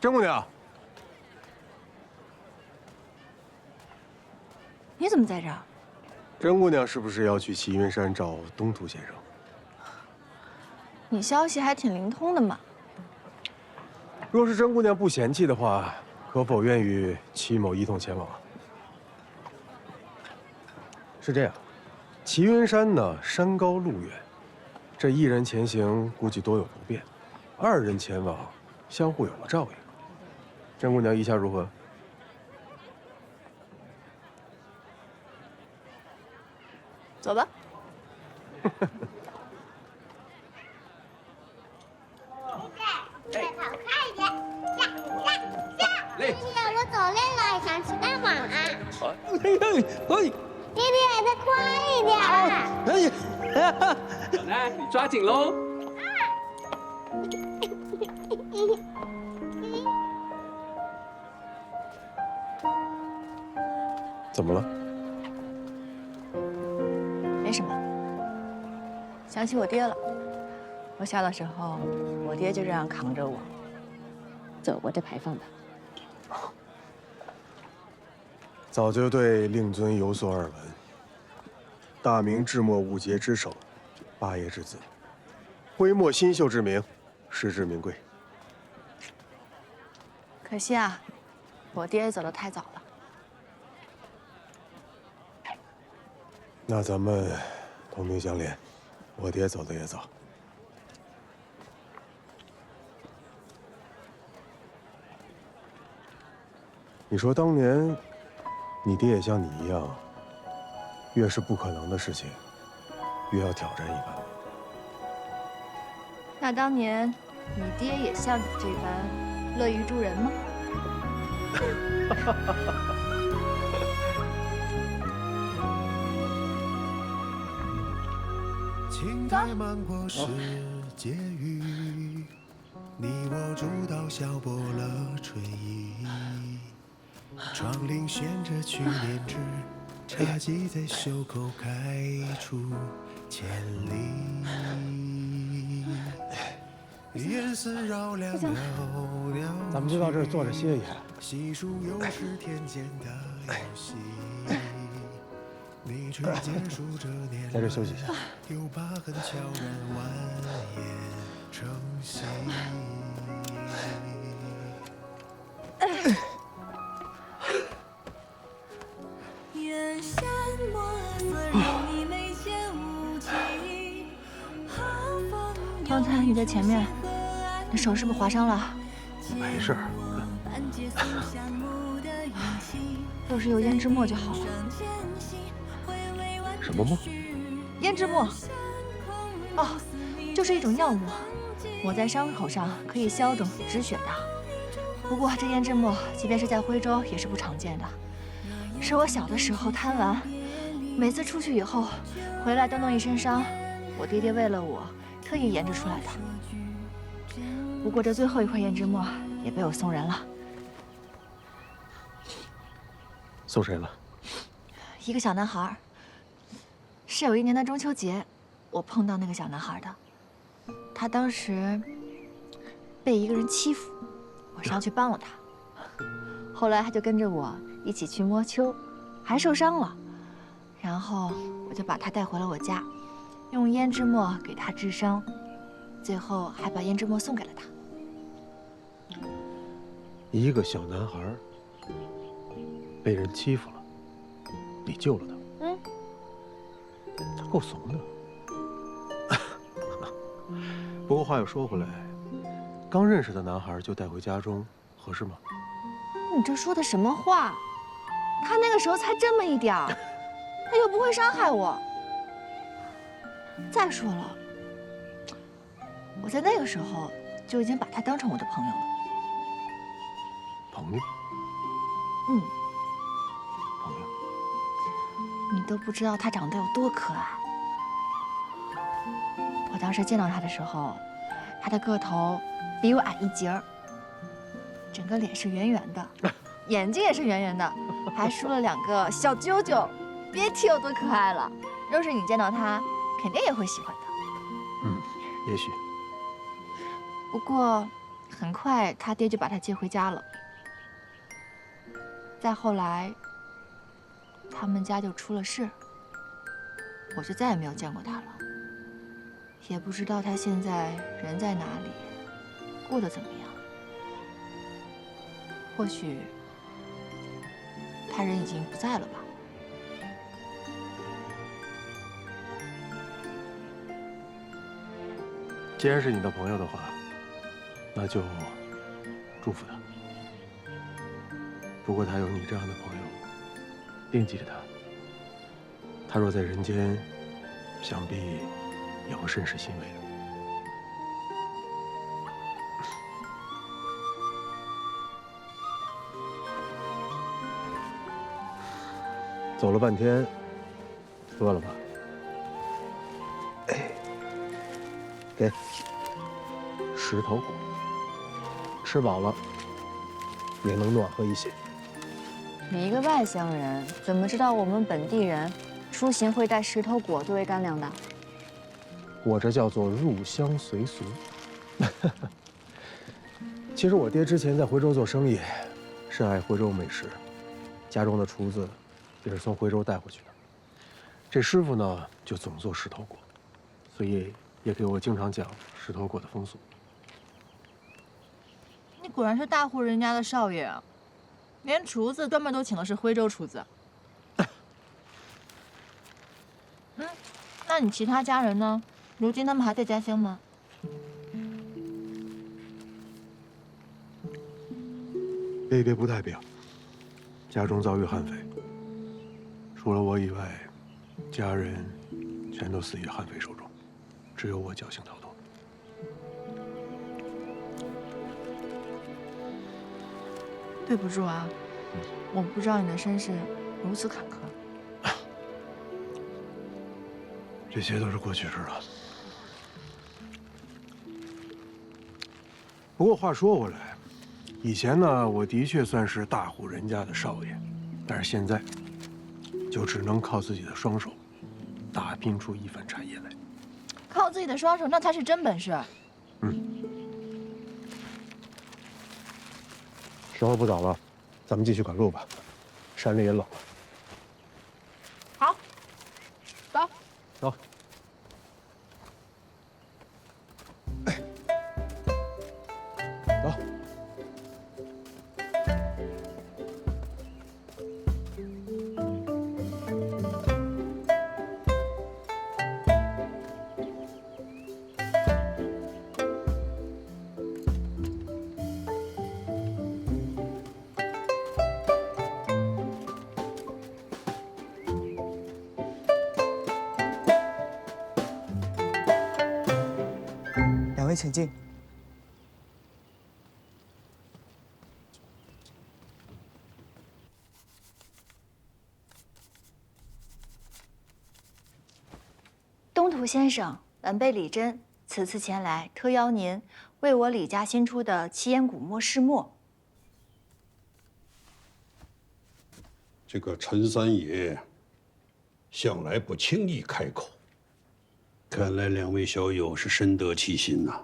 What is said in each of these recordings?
甄姑娘，你怎么在这儿？甄姑娘是不是要去齐云山找东土先生？你消息还挺灵通的嘛。若是甄姑娘不嫌弃的话，可否愿与齐某一同前往？是这样，齐云山呢，山高路远，这一人前行估计多有不便，二人前往，相互有个照应。甄姑娘意下如何？走吧。跑快一点，下！弟弟，我走累了，想骑大马啊。弟弟，再快一点！小奈，你抓紧喽！怎么了？没什么。想起我爹了。我小的时候，我爹就这样扛着我，走过这牌坊的。早就对令尊有所耳闻。大明至末五杰之首，八爷之子，徽墨新秀之名，实至名归。可惜啊，我爹走得太早了。那咱们同病相怜，我爹走的也早。你说当年，你爹也像你一样，越是不可能的事情，越要挑战一番。那当年你爹也像你这般乐于助人吗？情太漫过世界雨，你我主导消波了吹意。窗棂悬着去年枝，茶几在袖口开出千里。烟丝绕两袅袅，咱们就到这儿坐着歇一下。细数又是天间的游戏。你却结束这年，在这休息一下。又把恨悄然蜿蜒成溪。刚才你在前面，你手是不是划伤了？没事儿。要是有胭脂墨就好了。什么墨？胭脂墨。哦，就是一种药墨，抹在伤口上可以消肿止血的。不过这胭脂墨，即便是在徽州也是不常见的，是我小的时候贪玩，每次出去以后回来都弄一身伤，我爹爹为了我特意研制出来的。不过这最后一块胭脂墨也被我送人了。送谁了？一个小男孩，是有一年的中秋节，我碰到那个小男孩的。他当时被一个人欺负，我上去帮了他。后来他就跟着我一起去摸秋，还受伤了。然后我就把他带回了我家，用胭脂墨给他治伤，最后还把胭脂墨送给了他。一个小男孩被人欺负了，你救了他。嗯，他够怂的。不过话又说回来，刚认识的男孩就带回家中，合适吗？你这说的什么话？他那个时候才这么一点儿，他又不会伤害我。再说了，我在那个时候就已经把他当成我的朋友了。朋友？嗯，朋友。你都不知道他长得有多可爱。我当时见到他的时候，他的个头比我矮一截儿，整个脸是圆圆的，眼睛也是圆圆的，还梳了2个小揪揪，别提有多可爱了。要是你见到他，肯定也会喜欢的。嗯，也许。不过，很快他爹就把他接回家了。再后来，他们家就出了事，我就再也没有见过他了，也不知道他现在人在哪里，过得怎么样。或许他人已经不在了吧。既然是你的朋友的话，那就祝福他。不过他有你这样的朋友，惦记着他。他若在人间，想必也会甚是欣慰的。走了半天，饿了吧？哎，给石头果，吃饱了也能暖和一些。你一个外乡人，怎么知道我们本地人出行会带石头果作为干粮的？我这叫做入乡随俗。其实我爹之前在徽州做生意，深爱徽州美食，家中的厨子也是从徽州带回去的。这师傅呢，就总做石头果，所以也给我经常讲石头果的风俗。你果然是大户人家的少爷啊，连厨子专门都请的是徽州厨子。那你其他家人呢？如今他们还在家乡吗？别不太平，家中遭遇悍匪，除了我以外，家人全都死于悍匪手中，只有我侥幸逃脱。对不住啊，我不知道你的身世如此坎坷。这些都是过去式了。不过话说回来，以前呢，我的确算是大户人家的少爷，但是现在，就只能靠自己的双手，打拼出一番产业来。靠自己的双手，那才是真本事。时候不早了，咱们继续赶路吧，山里也冷了。好，走。走。走。两位请进。东土先生，晚辈李珍，此次前来特邀您为我李家新出的奇岩古墨试墨。这个陈三爷向来不轻易开口，看来两位小友是深得其心呐。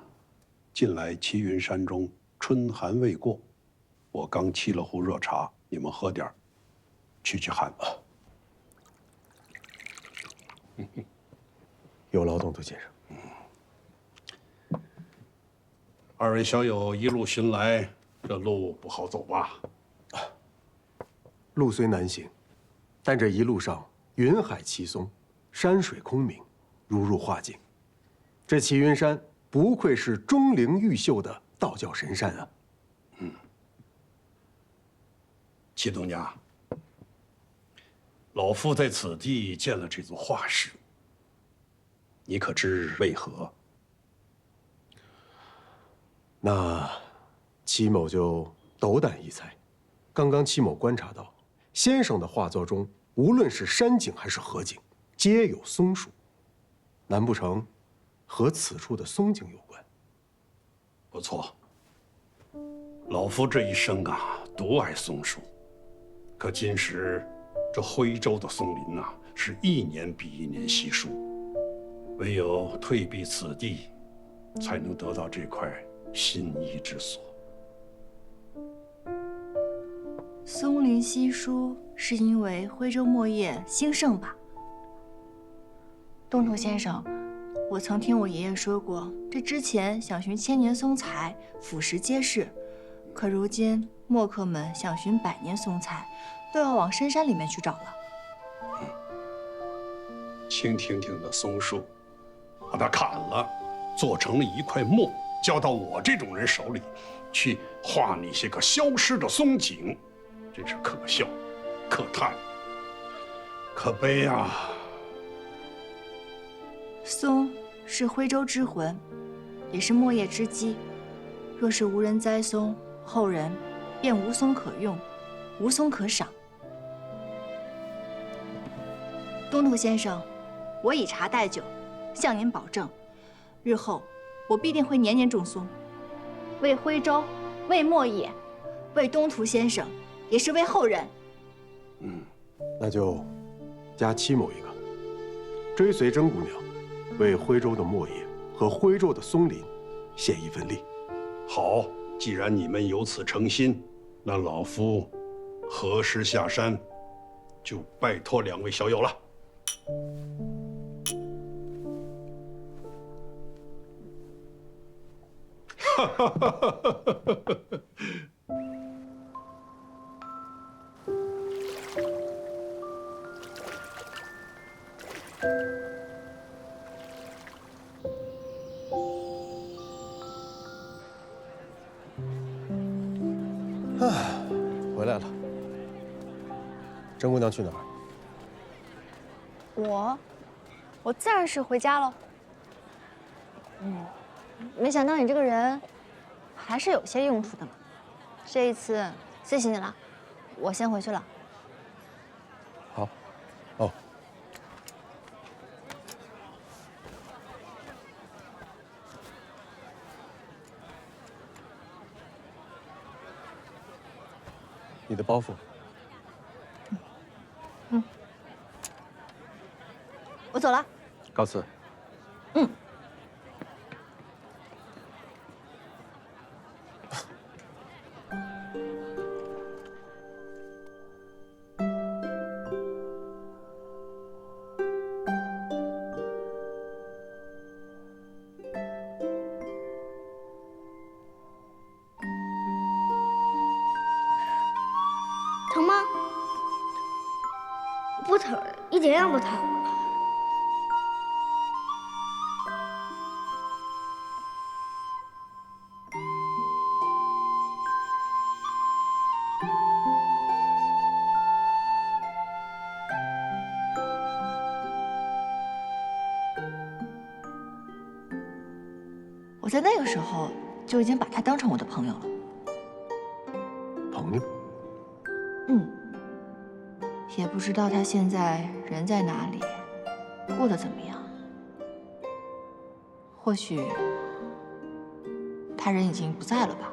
近来齐云山中春寒未过，我刚沏了壶热茶，你们喝点儿，驱寒吧。有劳东土先生。二位小友一路寻来，这路不好走吧？路虽难行，但这一路上云海齐松，山水空明，如入画境。这齐云山不愧是钟灵毓秀的道教神山啊！齐东家，老夫在此地见了这座画室，你可知为何？那戚某就斗胆一猜，刚刚戚某观察到，先生的画作中，无论是山景还是河景，皆有松树，难不成和此处的松景有关？不错，老夫这一生啊，独爱松树，可今时这徽州的松林呐，是一年比一年稀疏，唯有退避此地，才能得到这块心仪之所。松林稀疏是因为徽州墨叶兴盛吧？东土先生，我曾听我爷爷说过，这之前想寻千年松材，俯拾皆是，可如今墨客们想寻百年松材，都要往深山里面去找了。青挺挺的松树，把它砍了，做成了一块墨，交到我这种人手里，去画那些个消失的松景，真是可笑，可叹，可悲啊！松是徽州之魂，也是墨叶之基。若是无人栽松，后人便无松可用，无松可赏。东土先生，我以茶代酒，向您保证，日后我必定会年年种松，为徽州，为墨叶，为东土先生，也是为后人。那就加7亩一个，追随甄姑娘，为徽州的墨叶和徽州的松林献一份力。好，既然你们有此诚心，那老夫何时下山，就拜托2位小友了。回来了。甄姑娘去哪儿？我自然是回家喽。没想到你这个人还是有些用处的嘛。这一次谢谢你了，我先回去了。好。哦。你的包袱。我走了。告辞。疼吗？不疼，一点也不疼。我在那个时候就已经把他当成我的朋友了。朋友？也不知道他现在人在哪里，过得怎么样。或许他人已经不在了吧。